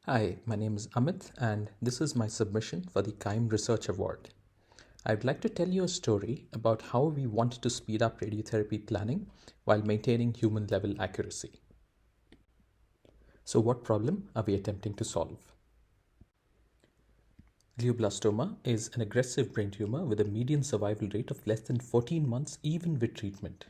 Hi, my name is Amit and this is my submission for the CAIM Research Award. I'd like to tell you a story about how we want to speed up radiotherapy planning while maintaining human level accuracy. So what problem are we attempting to solve? Glioblastoma is an aggressive brain tumor with a median survival rate of less than 14 months even with treatment.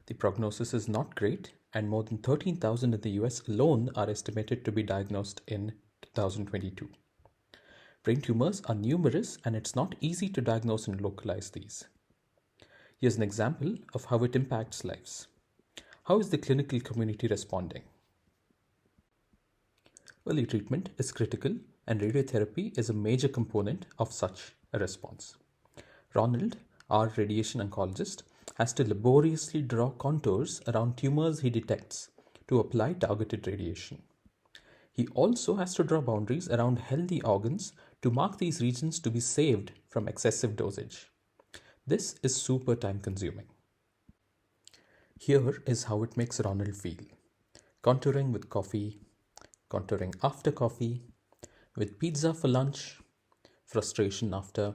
The prognosis is not great, and more than 13,000 in the US alone are estimated to be diagnosed in 2022. Brain tumors are numerous and it's not easy to diagnose and localize these. Here's an example of how it impacts lives. How is the clinical community responding? Early treatment is critical and radiotherapy is a major component of such a response. Ronald, our radiation oncologist, has to laboriously draw contours around tumors he detects to apply targeted radiation. He also has to draw boundaries around healthy organs to mark these regions to be saved from excessive dosage. This is super time consuming. Here is how it makes Ronald feel. Contouring with coffee, contouring after coffee, with pizza for lunch, frustration after.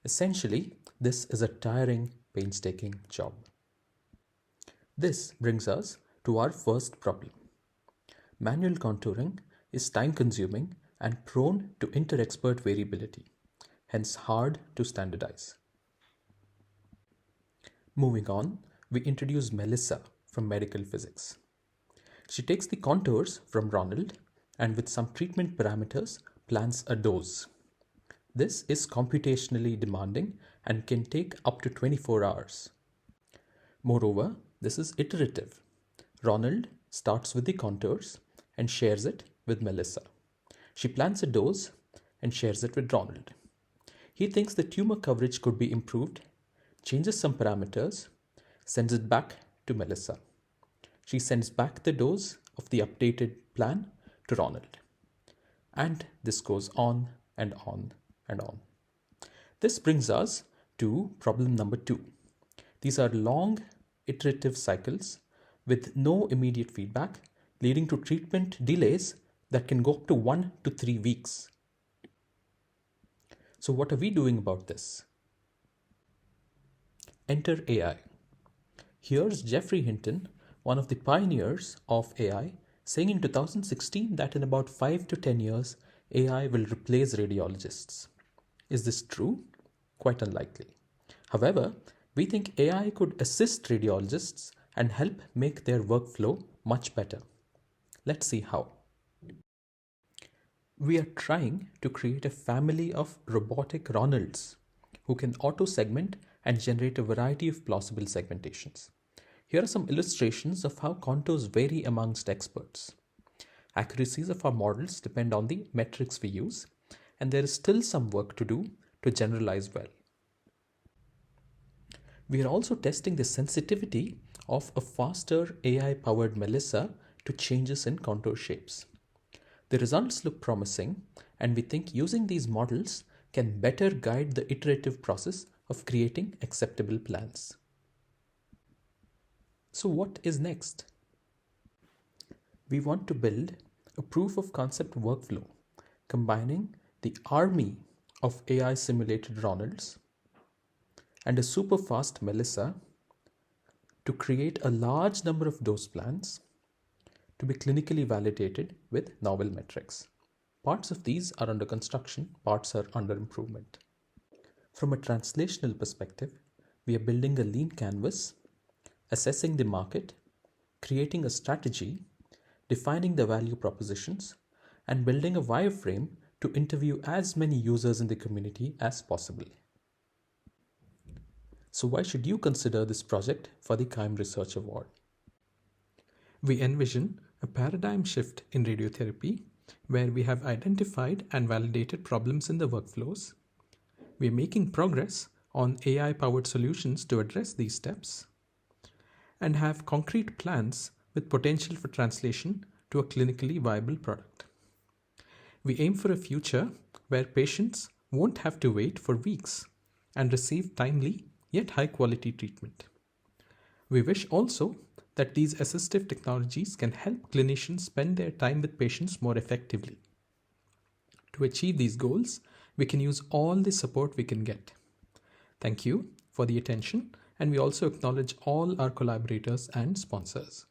Essentially, this is a tiring, painstaking job. This brings us to our first problem. Manual contouring is time-consuming and prone to inter-expert variability, hence hard to standardize. Moving on, we introduce Melissa from medical physics. She takes the contours from Ronald and with some treatment parameters plans a dose. This is computationally demanding and can take up to 24 hours. Moreover, this is iterative. Ronald starts with the contours and shares it with Melissa. She plans a dose and shares it with Ronald. He thinks the tumor coverage could be improved, changes some parameters, sends it back to Melissa. She sends back the dose of the updated plan to Ronald. And this goes on and on and on. This brings us to problem number 2. These are long iterative cycles with no immediate feedback, leading to treatment delays that can go up to 1 to 3 weeks. So what are we doing about this? Enter AI. Here's Geoffrey Hinton, one of the pioneers of AI, saying in 2016 that in about 5 to 10 years, AI will replace radiologists. Is this true? Quite unlikely. However, we think AI could assist radiologists and help make their workflow much better. Let's see how. We are trying to create a family of robotic Ronalds who can auto-segment and generate a variety of plausible segmentations. Here are some illustrations of how contours vary amongst experts. Accuracies of our models depend on the metrics we use, and there is still some work to do to generalize well. We are also testing the sensitivity of a faster AI-powered Melissa to changes in contour shapes. The results look promising, and we think using these models can better guide the iterative process of creating acceptable plans. So what is next? We want to build a proof of concept workflow combining the army of AI simulated Ronalds and a super fast Melissa to create a large number of dose plans to be clinically validated with novel metrics. Parts of these are under construction, parts are under improvement. From a translational perspective, we are building a lean canvas, assessing the market, creating a strategy, defining the value propositions, and building a wireframe to interview as many users in the community as possible. So why should you consider this project for the CAIM Research Award? We envision a paradigm shift in radiotherapy where we have identified and validated problems in the workflows. We are making progress on AI-powered solutions to address these steps and have concrete plans with potential for translation to a clinically viable product. We aim for a future where patients won't have to wait for weeks and receive timely yet high-quality treatment. We wish also that these assistive technologies can help clinicians spend their time with patients more effectively. To achieve these goals, we can use all the support we can get. Thank you for the attention, and we also acknowledge all our collaborators and sponsors.